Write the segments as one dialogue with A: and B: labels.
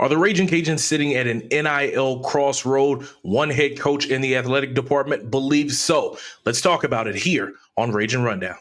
A: Are the Ragin Cajuns sitting at an NIL crossroad? One head coach in the athletic department believes so. Let's talk about it here on Ragin Rundown.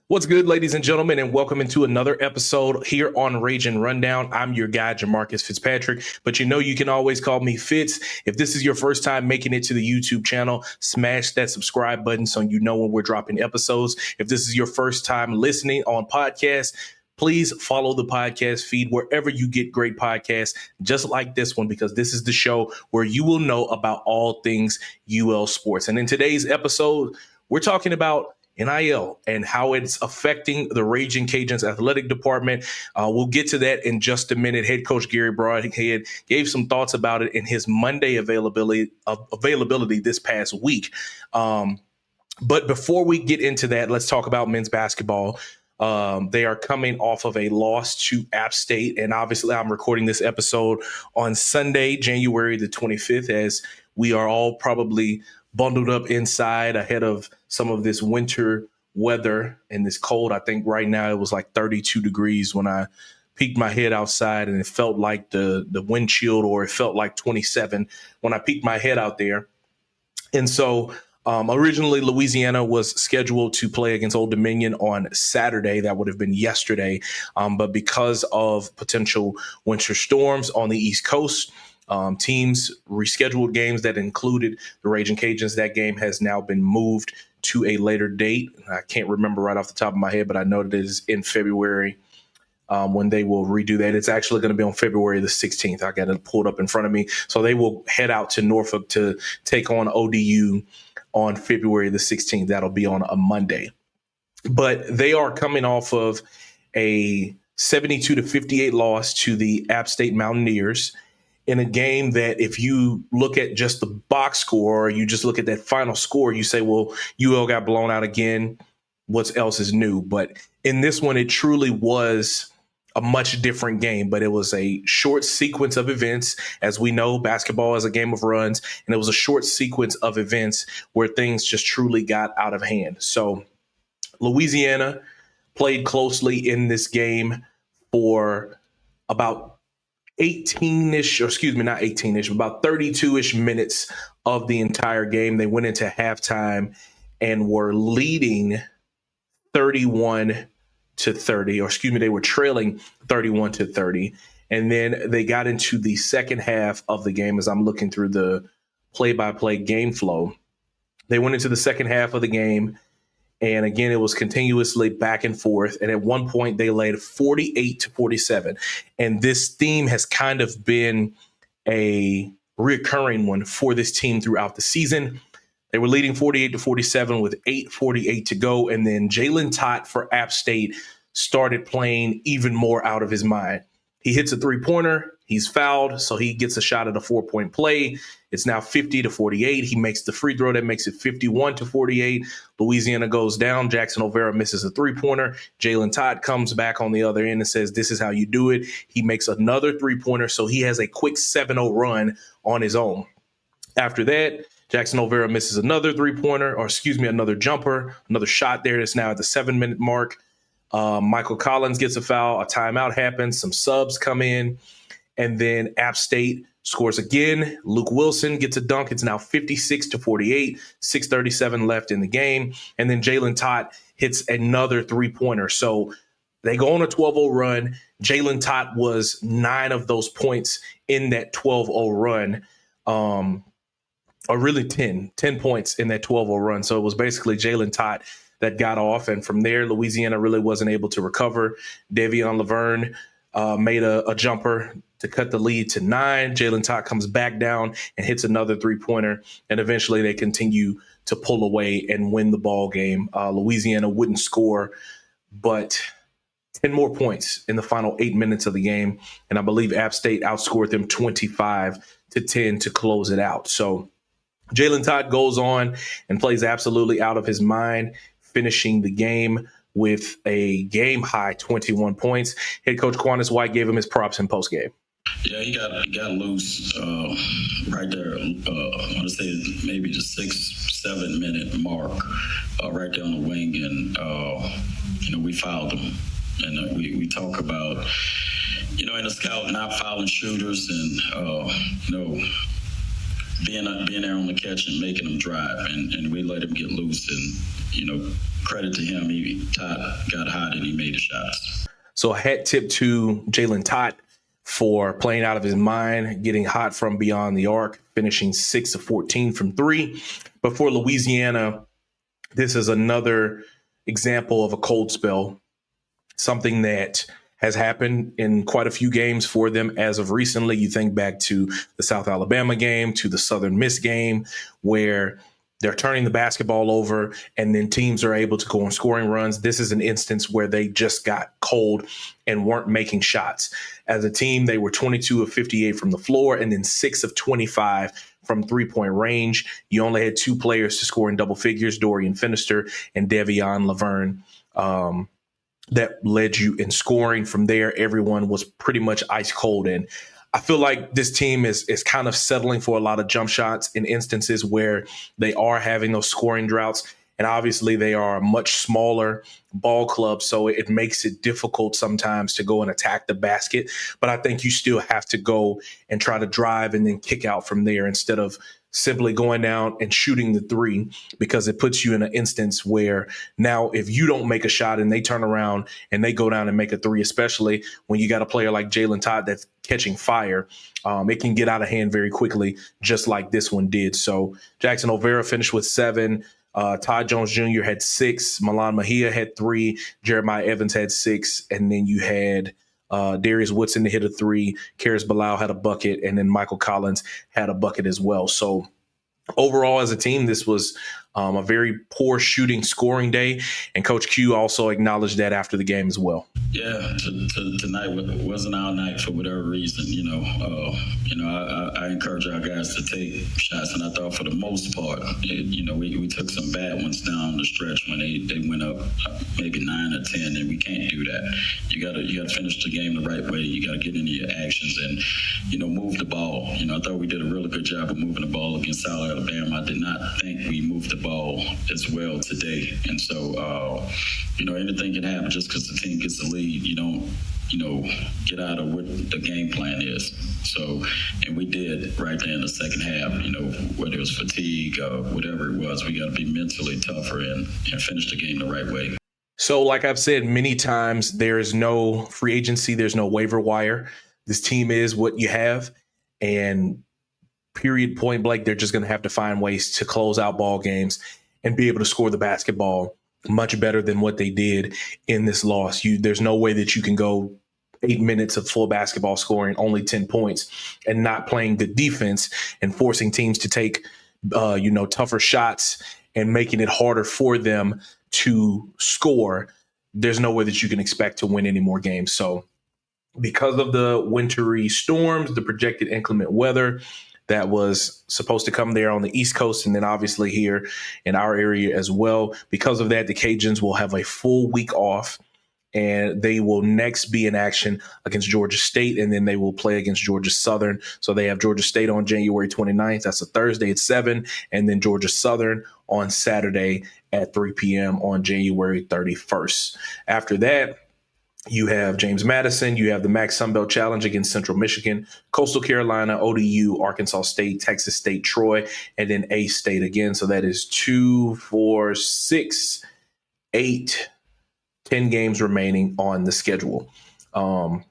A: What's good, ladies and gentlemen, and welcome into another episode here on Ragin Rundown. I'm your guy, Jamarcus Fitzpatrick, but you know you can always call me Fitz. If this is your first time making it to the YouTube channel, smash that subscribe button so you know when we're dropping episodes. If this is your first time listening on podcasts, please follow the podcast feed wherever you get great podcasts, just like this one, because this is the show where you will know about all things UL sports. And in today's episode, we're talking about NIL and how it's affecting the Ragin Cajuns athletic department. We'll get to that in just a minute. Head coach Gary Broadhead gave some thoughts about it in his Monday availability this past week. But before we get into that, let's talk about men's basketball. They are coming off of a loss to App State. And obviously I'm recording this episode on Sunday, January the 25th, as we are all probably bundled up inside ahead of some of this winter weather and this cold. I think right now it was like 32 degrees when I peeked my head outside, and it felt like the windshield, or it felt like 27 when I peeked my head out there. And so originally Louisiana was scheduled to play against Old Dominion on Saturday. That would have been yesterday. But because of potential winter storms on the East Coast, teams rescheduled games that included the Ragin Cajuns. That game has now been moved to a later date. I can't remember right off the top of my head, but I know that it is in February when they will redo that. It's actually going to be on February the 16th. I got it pulled up in front of me. So they will head out to Norfolk to take on ODU on February the 16th. That'll be on a Monday. But they are coming off of a 72-58 loss to the App State Mountaineers, in a game that if you look at just the box score, or you just look at that final score, you say, well, UL got blown out again. What else is new? But in this one, it truly was a much different game, but it was a short sequence of events. As we know, basketball is a game of runs, and it was a short sequence of events where things just truly got out of hand. So Louisiana played closely in this game for about 18-ish, or excuse me, not 18-ish, about 32-ish minutes of the entire game. They went into halftime and were leading 31-30, or excuse me, they were trailing 31-30. And then they got into the second half of the game. As I'm looking through the play-by-play game flow, they went into the second half of the game, and again, it was continuously back and forth. And at one point, they led 48-47. And this theme has kind of been a recurring one for this team throughout the season. They were leading 48-47 with 8:48 to go. And then Jalen Tott for App State started playing even more out of his mind. He hits a three-pointer. He's fouled, so he gets a shot at a 4-point play. It's now 50-48. He makes the free throw that makes it 51-48. Louisiana goes down. Jackson O'Vera misses a three-pointer. Jalen Tott comes back on the other end and says, this is how you do it. He makes another three-pointer, so he has a quick 7-0 run on his own. After that, Jackson O'Vera misses another three-pointer, or excuse me, another jumper, another shot there. That's now at the 7-minute mark. Michael Collins gets a foul. A timeout happens. Some subs come in. And then App State scores again. Luke Wilson gets a dunk. It's now 56-48, 6:37 left in the game. And then Jalen Tott hits another three-pointer. So they go on a 12-0 run. Jalen Tott was 9 of those points in that 12-0 run, or really 10 points in that 12-0 run. So it was basically Jalen Tott that got off. And from there, Louisiana really wasn't able to recover. Davion Laverne made a jumper to cut the lead to 9. Jalen Tott comes back down and hits another three-pointer, and eventually they continue to pull away and win the ball game. Louisiana wouldn't score but 10 more points in the final 8 minutes of the game, and I believe App State outscored them 25-10 to close it out. So Jalen Tott goes on and plays absolutely out of his mind, finishing the game with a game-high 21 points. Head coach Quannas White gave him his props in postgame.
B: Yeah, he got loose right there. I want to say maybe the 6-7 minute mark, right there on the wing, and we fouled him. And we talk about in the scout not fouling shooters, and being there on the catch and making them drive, and we let him get loose, and credit to him, Todd got hot and he made the shots.
A: So a hat tip to Jalen Todd for playing out of his mind, getting hot from beyond the arc, finishing 6 of 14 from three. But for Louisiana, this is another example of a cold spell, something that has happened in quite a few games for them as of recently. You think back to the South Alabama game, to the Southern Miss game, where they're turning the basketball over and then teams are able to go on scoring runs. This is an instance where they just got cold and weren't making shots. As a team, they were 22 of 58 from the floor and then 6 of 25 from three-point range. You only had two players to score in double figures, Dorian Finister and Devion Laverne. That led you in scoring. From there, everyone was pretty much ice cold. And I feel like this team is kind of settling for a lot of jump shots in instances where they are having those scoring droughts. And obviously they are a much smaller ball club, so it makes it difficult sometimes to go and attack the basket. But I think you still have to go and try to drive and then kick out from there instead of simply going down and shooting the three, because it puts you in an instance where now if you don't make a shot and they turn around and they go down and make a three, especially when you got a player like Jalen Todd that's catching fire, it can get out of hand very quickly, just like this one did. So Jackson O'Vera finished with 7. Todd Jones Jr. had 6. Milan Mejia had 3. Jeremiah Evans had 6. And then you had Darius Woodson to hit a 3. Karis Bilal had a bucket. And then Michael Collins had a bucket as well. So overall, as a team, this was a very poor shooting scoring day. And Coach Q also acknowledged that after the game as well.
B: Yeah, tonight wasn't our night for whatever reason. I encourage our guys to take shots, and I thought for the most part, we took some bad ones down the stretch when they went up maybe 9 or 10, and we can't do that. You gotta finish the game the right way. You gotta get into your actions and move the ball. I thought we did a really good job of moving the ball against South Alabama. I did not think we moved the ball as well today, and so anything can happen just because the team gets the lead. You don't get out of what the game plan is. So, and we did right there in the second half, whether it was fatigue or whatever it was, we got to be mentally tougher and finish the game the right way.
A: So, like I've said many times, there is no free agency. There's no waiver wire. This team is what you have. And period, point blank, they're just going to have to find ways to close out ball games and be able to score the basketball much better than what they did in this loss. There's no way that you can go 8 minutes of full basketball scoring only 10 points and not playing good defense and forcing teams to take, tougher shots and making it harder for them to score. There's no way that you can expect to win any more games. So because of the wintry storms, the projected inclement weather that was supposed to come there on the East Coast and then obviously here in our area as well. Because of that, the Cajuns will have a full week off, and they will next be in action against Georgia State, and then they will play against Georgia Southern. So they have Georgia State on January 29th. That's a Thursday at 7, and then Georgia Southern on Saturday at 3 p.m. on January 31st. After that, you have James Madison, you have the MAC Sunbelt Challenge against Central Michigan, Coastal Carolina, ODU, Arkansas State, Texas State, Troy, and then A-State again. So that is 2, 4, 6, 8, 10 games remaining on the schedule. Right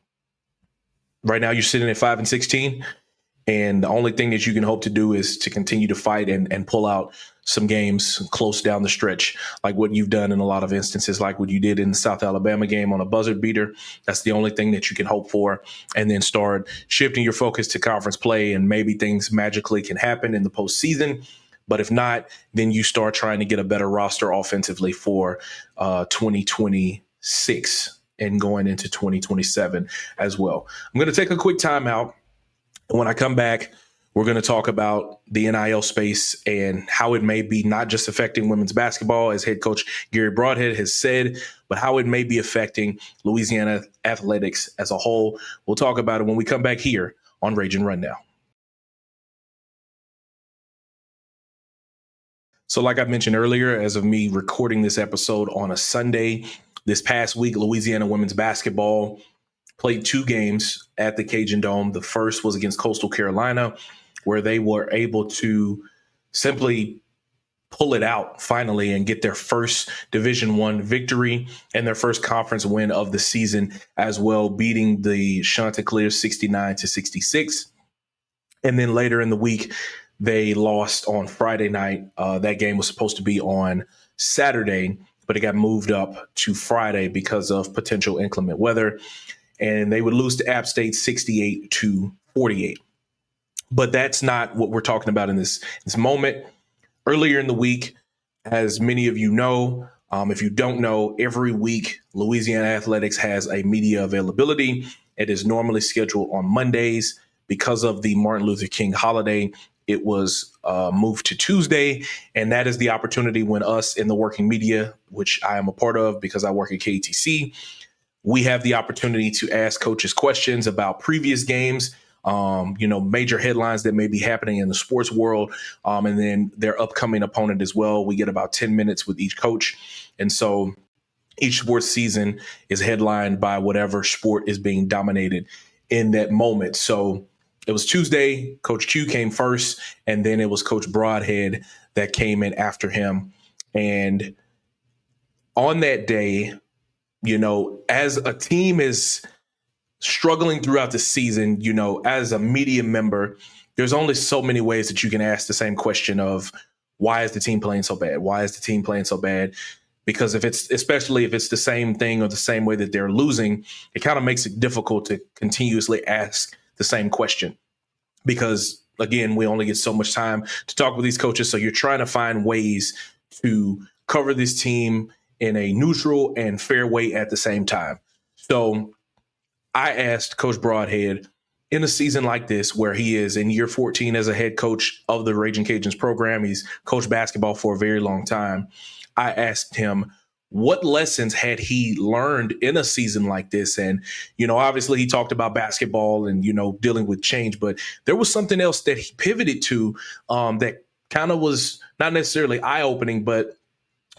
A: now you're sitting at 5 and 16. And the only thing that you can hope to do is to continue to fight and pull out some games close down the stretch, like what you've done in a lot of instances, like what you did in the South Alabama game on a buzzer beater. That's the only thing that you can hope for, and then start shifting your focus to conference play, and maybe things magically can happen in the postseason. But if not, then you start trying to get a better roster offensively for 2026 and going into 2027 as well. I'm going to take a quick timeout. When I come back, We're going to talk about the NIL space and how it may be not just affecting women's basketball, as head coach Gary Broadhead has said, but how it may be affecting Louisiana athletics as a whole. We'll talk about it when we come back here on Ragin Rundown. So like I mentioned earlier, as of me recording this episode on a Sunday, this past week, Louisiana women's basketball played 2 games at the Cajun Dome. The first was against Coastal Carolina, where they were able to simply pull it out finally and get their first Division I victory and their first conference win of the season as well, beating the Chanticleer 69-66. And then later in the week, they lost on Friday night. That game was supposed to be on Saturday, but it got moved up to Friday because of potential inclement weather. And they would lose to App State 68-48. But that's not what we're talking about in this moment. Earlier in the week, as many of you know, if you don't know, every week Louisiana Athletics has a media availability. It is normally scheduled on Mondays. Because of the Martin Luther King holiday, it was moved to Tuesday. And that is the opportunity when us in the working media, which I am a part of because I work at KTC, we have the opportunity to ask coaches questions about previous games, major headlines that may be happening in the sports world, and then their upcoming opponent as well. We get about 10 minutes with each coach. And so each sports season is headlined by whatever sport is being dominated in that moment. So it was Tuesday. Coach Q came first, and then it was Coach Broadhead that came in after him. And on that day, as a team is struggling throughout the season, as a media member, there's only so many ways that you can ask the same question of why is the team playing so bad? Why is the team playing so bad? Because especially if it's the same thing or the same way that they're losing, it kind of makes it difficult to continuously ask the same question. Because again, we only get so much time to talk with these coaches. So you're trying to find ways to cover this team in a neutral and fair way at the same time. So I asked Coach Broadhead, in a season like this, where he is in year 14 as a head coach of the Ragin Cajuns program, he's coached basketball for a very long time. I asked him, what lessons had he learned in a season like this? And, obviously he talked about basketball and, dealing with change, but there was something else that he pivoted to that kind of was not necessarily eye-opening, but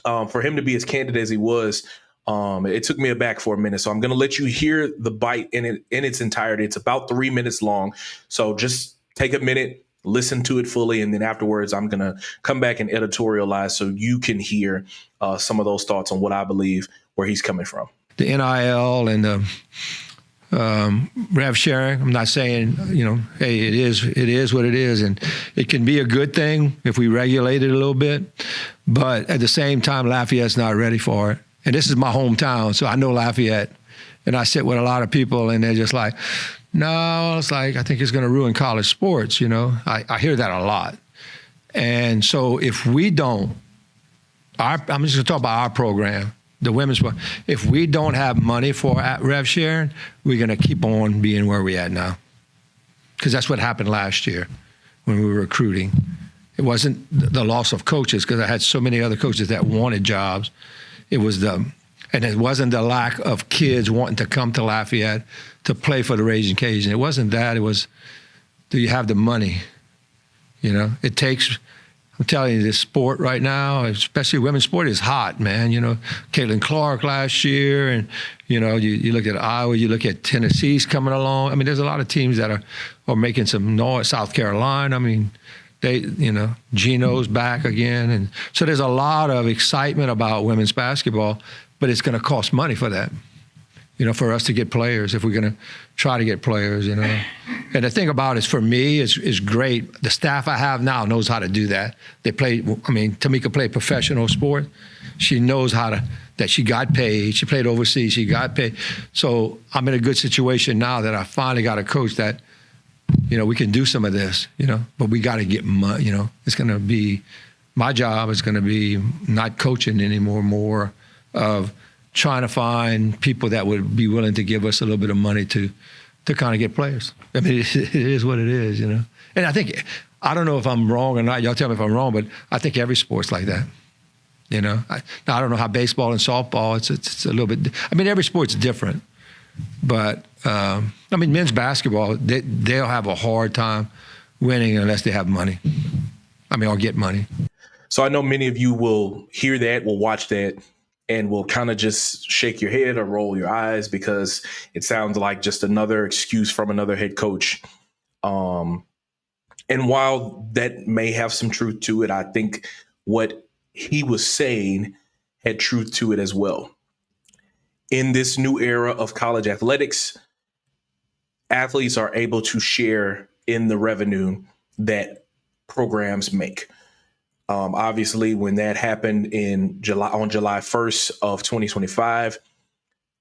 A: for him to be as candid as he was, it took me aback for a minute. So I'm going to let you hear the bite in its entirety. It's about 3 minutes long. So just take a minute, listen to it fully, and then afterwards I'm going to come back and editorialize so you can hear some of those thoughts on what I believe where he's coming from.
C: The NIL and the rev sharing, I'm not saying, hey, it is what it is, and it can be a good thing if we regulate it a little bit, but at the same time, Lafayette's not ready for it. And this is my hometown, so I know Lafayette, and I sit with a lot of people, and they're just like, no, it's like, I think it's going to ruin college sports, I hear that a lot. And so if we don't, I'm just going to talk about our program, the women's one. If we don't have money for rev sharing, we're going to keep on being where we're at now. Because that's what happened last year when we were recruiting. It wasn't the loss of coaches, because I had so many other coaches that wanted jobs. It wasn't the lack of kids wanting to come to Lafayette to play for the Ragin Cajun. It wasn't that. It was, do you have the money? It takes, I'm telling you, this sport right now, especially women's sport, is hot, man. Caitlin Clark last year, and, you look at Iowa, you look at Tennessee's coming along. I mean, there's a lot of teams that are making some noise. South Carolina, I mean, Gino's back again. And so there's a lot of excitement about women's basketball, but it's going to cost money for that, for us to get players, if we're going to try to get players, And the thing about it is, for me, is great. The staff I have now knows how to do that. Tamika played professional sport. She knows that she got paid. She played overseas. She got paid. So I'm in a good situation now that I finally got a coach that, we can do some of this, but we got to get money, It's going to be, my job is going to be not coaching anymore, more of trying to find people that would be willing to give us a little bit of money to to kind of get players. I mean, it is what it is, you know. And I don't know if I'm wrong or not. Y'all tell me if I'm wrong, but I think every sport's like that. You know, now I don't know how baseball and softball. It's a little bit. I mean, every sport's different, but I mean, men's basketball they'll have a hard time winning unless they have money. I mean, or get money.
A: So I know many of you will hear that, will watch that, and will kind of just shake your head or roll your eyes because it sounds like just another excuse from another head coach. And while that may have some truth to it, I think what he was saying had truth to it as well. In this new era of college athletics, athletes are able to share in the revenue that programs make. Obviously, when that happened on July 1st of 2025,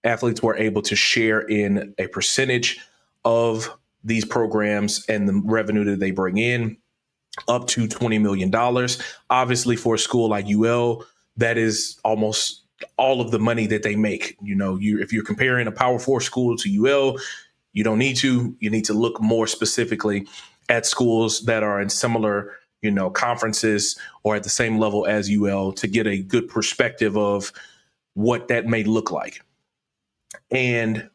A: athletes were able to share in a percentage of these programs and the revenue that they bring in, up to $20 million. Obviously, for a school like UL, that is almost all of the money that they make. You know, if you're comparing a Power 4 school to UL, you don't need to. You need to look more specifically at schools that are in similar, you know, conferences or at the same level as UL to get a good perspective of what that may look like. And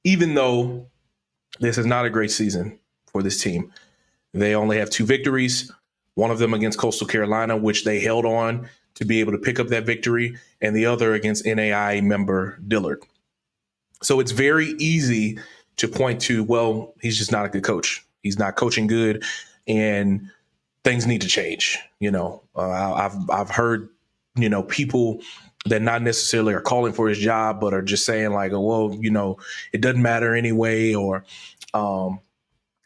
A: even though this is not a great season for this team, they only have 2 victories, one of them against Coastal Carolina, which they held on to be able to pick up that victory, and the other against NAI member Dillard. So it's very easy to point to, well, he's just not a good coach. He's not coaching good, and things need to change. You know, I've heard, you know, people that not necessarily are calling for his job, but are just saying like, oh, well, you know, it doesn't matter anyway, or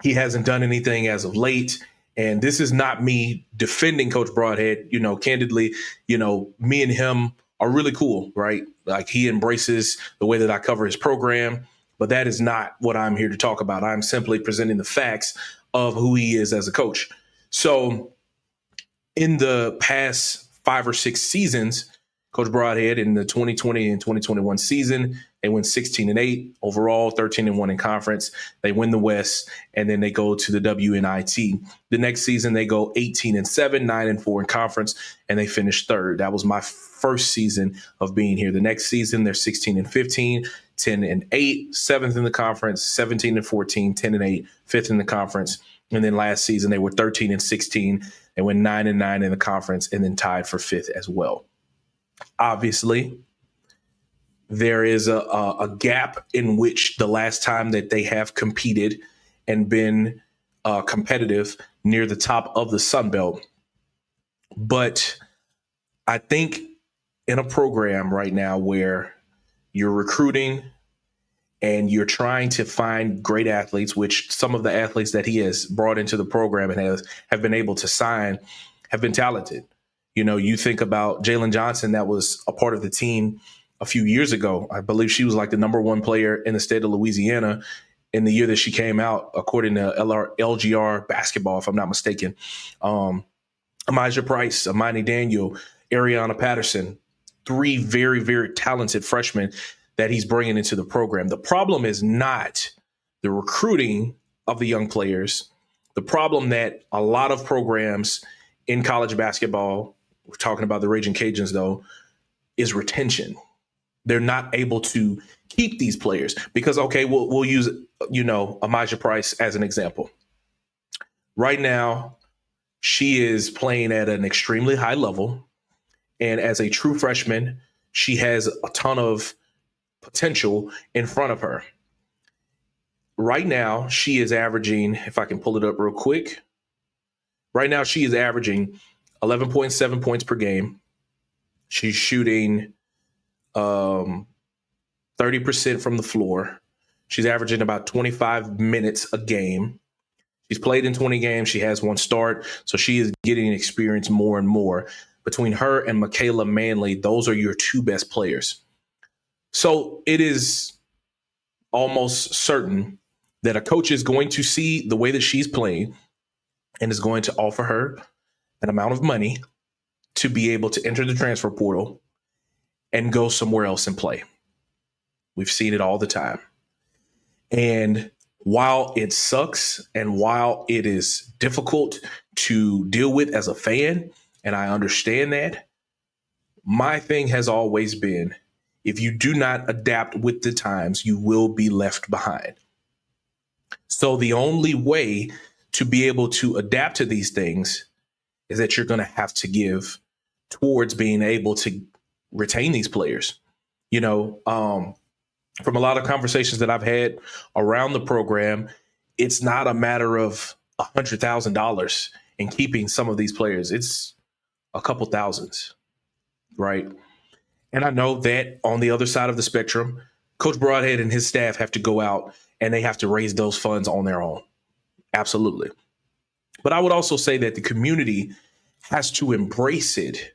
A: he hasn't done anything as of late. And this is not me defending Coach Broadhead. You know, candidly, you know, me and him are really cool, right? Like he embraces the way that I cover his program, but that is not what I'm here to talk about. I'm simply presenting the facts of who he is as a coach. So in the past 5 or 6 seasons, Coach Broadhead in the 2020 and 2021 season, they went 16-8 overall, 13-1 in conference. They win the West, and then they go to the WNIT. The next season, they go 18-7, 9-4 in conference, and they finish 3rd. That was my first season of being here. The next season, they're 16-15, 10-8, 7th in the conference, 17-14, 10-8, 5th in the conference. And then last season, they were 13-16. They went 9-9 in the conference, and then tied for 5th as well. Obviously, there is a gap in which the last time that they have competed and been competitive near the top of the Sun Belt. But I think in a program right now where you're recruiting and you're trying to find great athletes, which some of the athletes that he has brought into the program and have been able to sign have been talented. You know, you think about Jalen Johnson, that was a part of the team a few years ago. I believe she was like the number 1 player in the state of Louisiana in the year that she came out, according to LGR basketball, if I'm not mistaken. Amijah Price, Amani Daniel, Ariana Patterson, 3 very, very talented freshmen that he's bringing into the program. The problem is not the recruiting of the young players. The problem that a lot of programs in college basketball, we're talking about the Ragin Cajuns though, is retention. They're not able to keep these players because, okay, we'll use, you know, Amijah Price as an example. Right now, she is playing at an extremely high level. And as a true freshman, she has a ton of potential in front of her. Right now, she is averaging, if I can pull it up real quick. Right now, she is averaging 11.7 points per game. She's shooting 30% from the floor. She's averaging about 25 minutes a game. She's played in 20 games. She has 1 start. So she is getting experience more and more. Between her and Michaela Manley, those are your 2 best players. So it is almost certain that a coach is going to see the way that she's playing and is going to offer her an amount of money to be able to enter the transfer portal and go somewhere else and play. We've seen it all the time. And while it sucks and while it is difficult to deal with as a fan, and I understand that, my thing has always been, if you do not adapt with the times, you will be left behind. So the only way to be able to adapt to these things is that you're going to have to give towards being able to retain these players. From a lot of conversations that I've had around the program, it's not a matter of $100,000 in keeping some of these players. It's a couple thousands, right? And I know that on the other side of the spectrum, Coach Broadhead and his staff have to go out and they have to raise those funds on their own. Absolutely. But I would also say that the community has to embrace it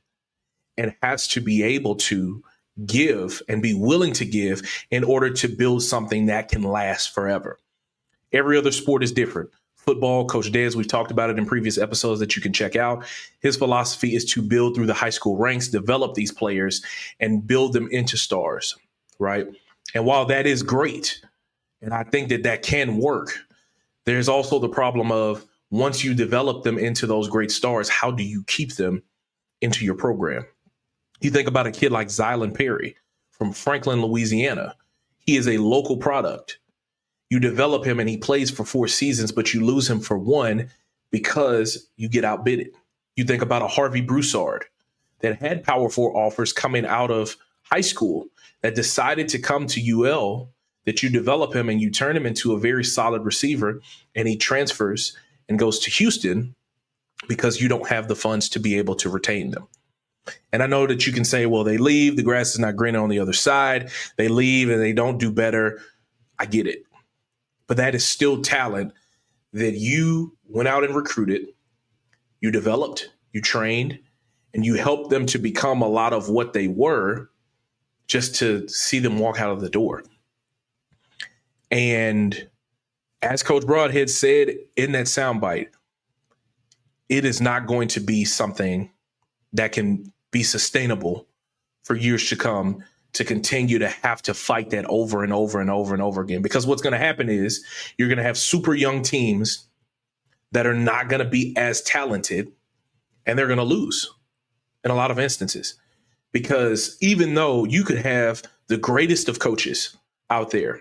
A: and has to be able to give and be willing to give in order to build something that can last forever. Every other sport is different. Football, Coach Dez, we've talked about it in previous episodes that you can check out. His philosophy is to build through the high school ranks, develop these players, and build them into stars, right? And while that is great, and I think that that can work, there's also the problem of once you develop them into those great stars, how do you keep them into your program? You think about a kid like Zylan Perry from Franklin, Louisiana. He is a local product. You develop him and he plays for 4 seasons, but you lose him for 1 because you get outbidded. You think about a Harvey Broussard that had Power 4 offers coming out of high school that decided to come to UL, that you develop him and you turn him into a very solid receiver, and he transfers and goes to Houston because you don't have the funds to be able to retain them. And I know that you can say, well, they leave, the grass is not greener on the other side. They leave and they don't do better. I get it. But that is still talent that you went out and recruited, you developed, you trained, and you helped them to become a lot of what they were just to see them walk out of the door. And as Coach Broadhead said in that soundbite, it is not going to be something that can be sustainable for years to come, to continue to have to fight that over and over and over and over again. Because what's going to happen is you're going to have super young teams that are not going to be as talented, and they're going to lose in a lot of instances. Because even though you could have the greatest of coaches out there,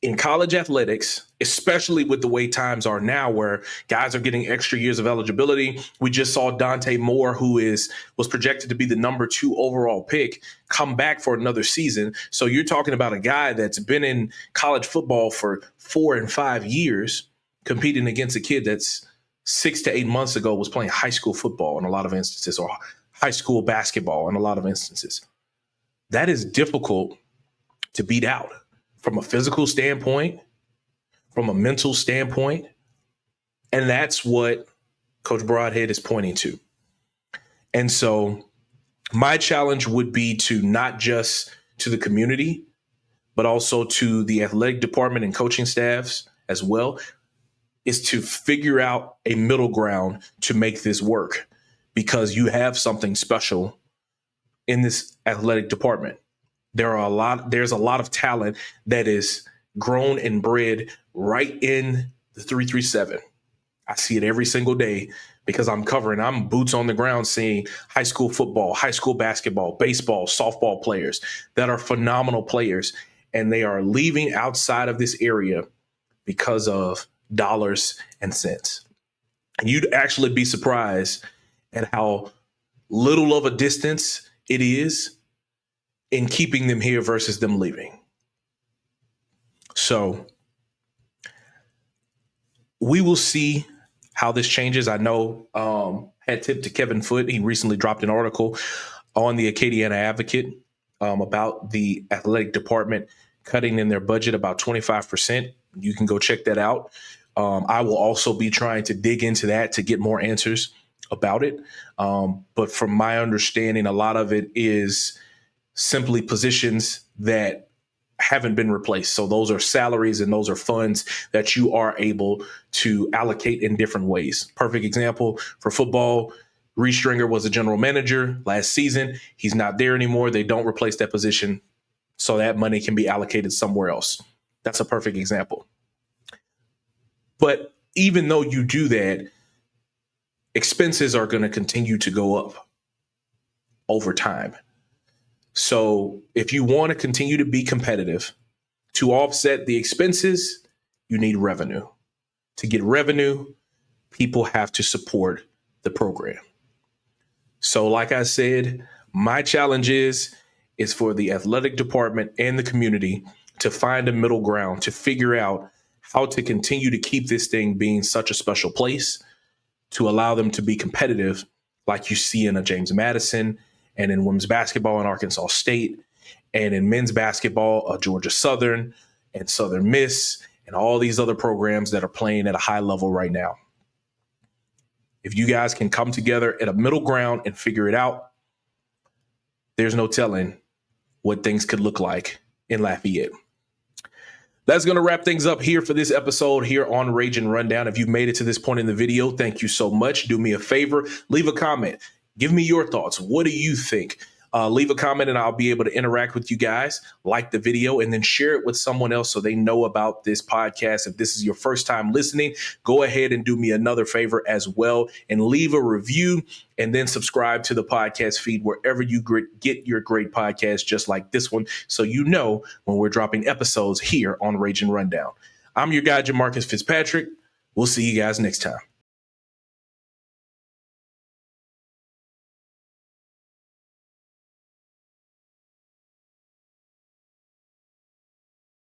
A: in college athletics, especially with the way times are now where guys are getting extra years of eligibility. We just saw Dante Moore, who was projected to be the number 2 overall pick, come back for another season. So you're talking about a guy that's been in college football for 4 and 5 years, competing against a kid that's 6 to 8 months ago was playing high school football in a lot of instances, or high school basketball in a lot of instances. That is difficult to beat out. From a physical standpoint, from a mental standpoint. And that's what Coach Broadhead is pointing to. And so my challenge would be to not just to the community, but also to the athletic department and coaching staffs as well, is to figure out a middle ground to make this work, because you have something special in this athletic department. There's a lot of talent that is grown and bred right in the 337. I see it every single day because I'm boots on the ground seeing high school football, high school basketball, baseball, softball players that are phenomenal players, and they are leaving outside of this area because of dollars and cents. And you'd actually be surprised at how little of a distance it is in keeping them here versus them leaving. So we will see how this changes. I know had tipped to Kevin Foote. He recently dropped an article on the Acadiana Advocate about the athletic department cutting in their budget about 25%. You can go check that out. I will also be trying to dig into that to get more answers about it. But from my understanding, a lot of it is simply positions that haven't been replaced. So those are salaries and those are funds that you are able to allocate in different ways. Perfect example for football, Reese Stringer was a general manager last season. He's not there anymore. They don't replace that position, so that money can be allocated somewhere else. That's a perfect example. But even though you do that, expenses are going to continue to go up over time. So if you want to continue to be competitive, to offset the expenses, you need revenue. To get revenue, people have to support the program. So like I said, my challenge is for the athletic department and the community to find a middle ground, to figure out how to continue to keep this thing being such a special place, to allow them to be competitive like you see in a James Madison and in women's basketball in Arkansas State and in men's basketball, Georgia Southern and Southern Miss and all these other programs that are playing at a high level right now. If you guys can come together at a middle ground and figure it out, there's no telling what things could look like in Lafayette. That's going to wrap things up here for this episode here on Ragin Rundown. If you've made it to this point in the video, thank you so much. Do me a favor, leave a comment. Give me your thoughts. What do you think? Leave a comment and I'll be able to interact with you guys, like the video, and then share it with someone else so they know about this podcast. If this is your first time listening, go ahead and do me another favor as well and leave a review and then subscribe to the podcast feed wherever you get your great podcasts just like this one so you know when we're dropping episodes here on Ragin Rundown. I'm your guy, Jamarcus Fitzpatrick. We'll see you guys next time.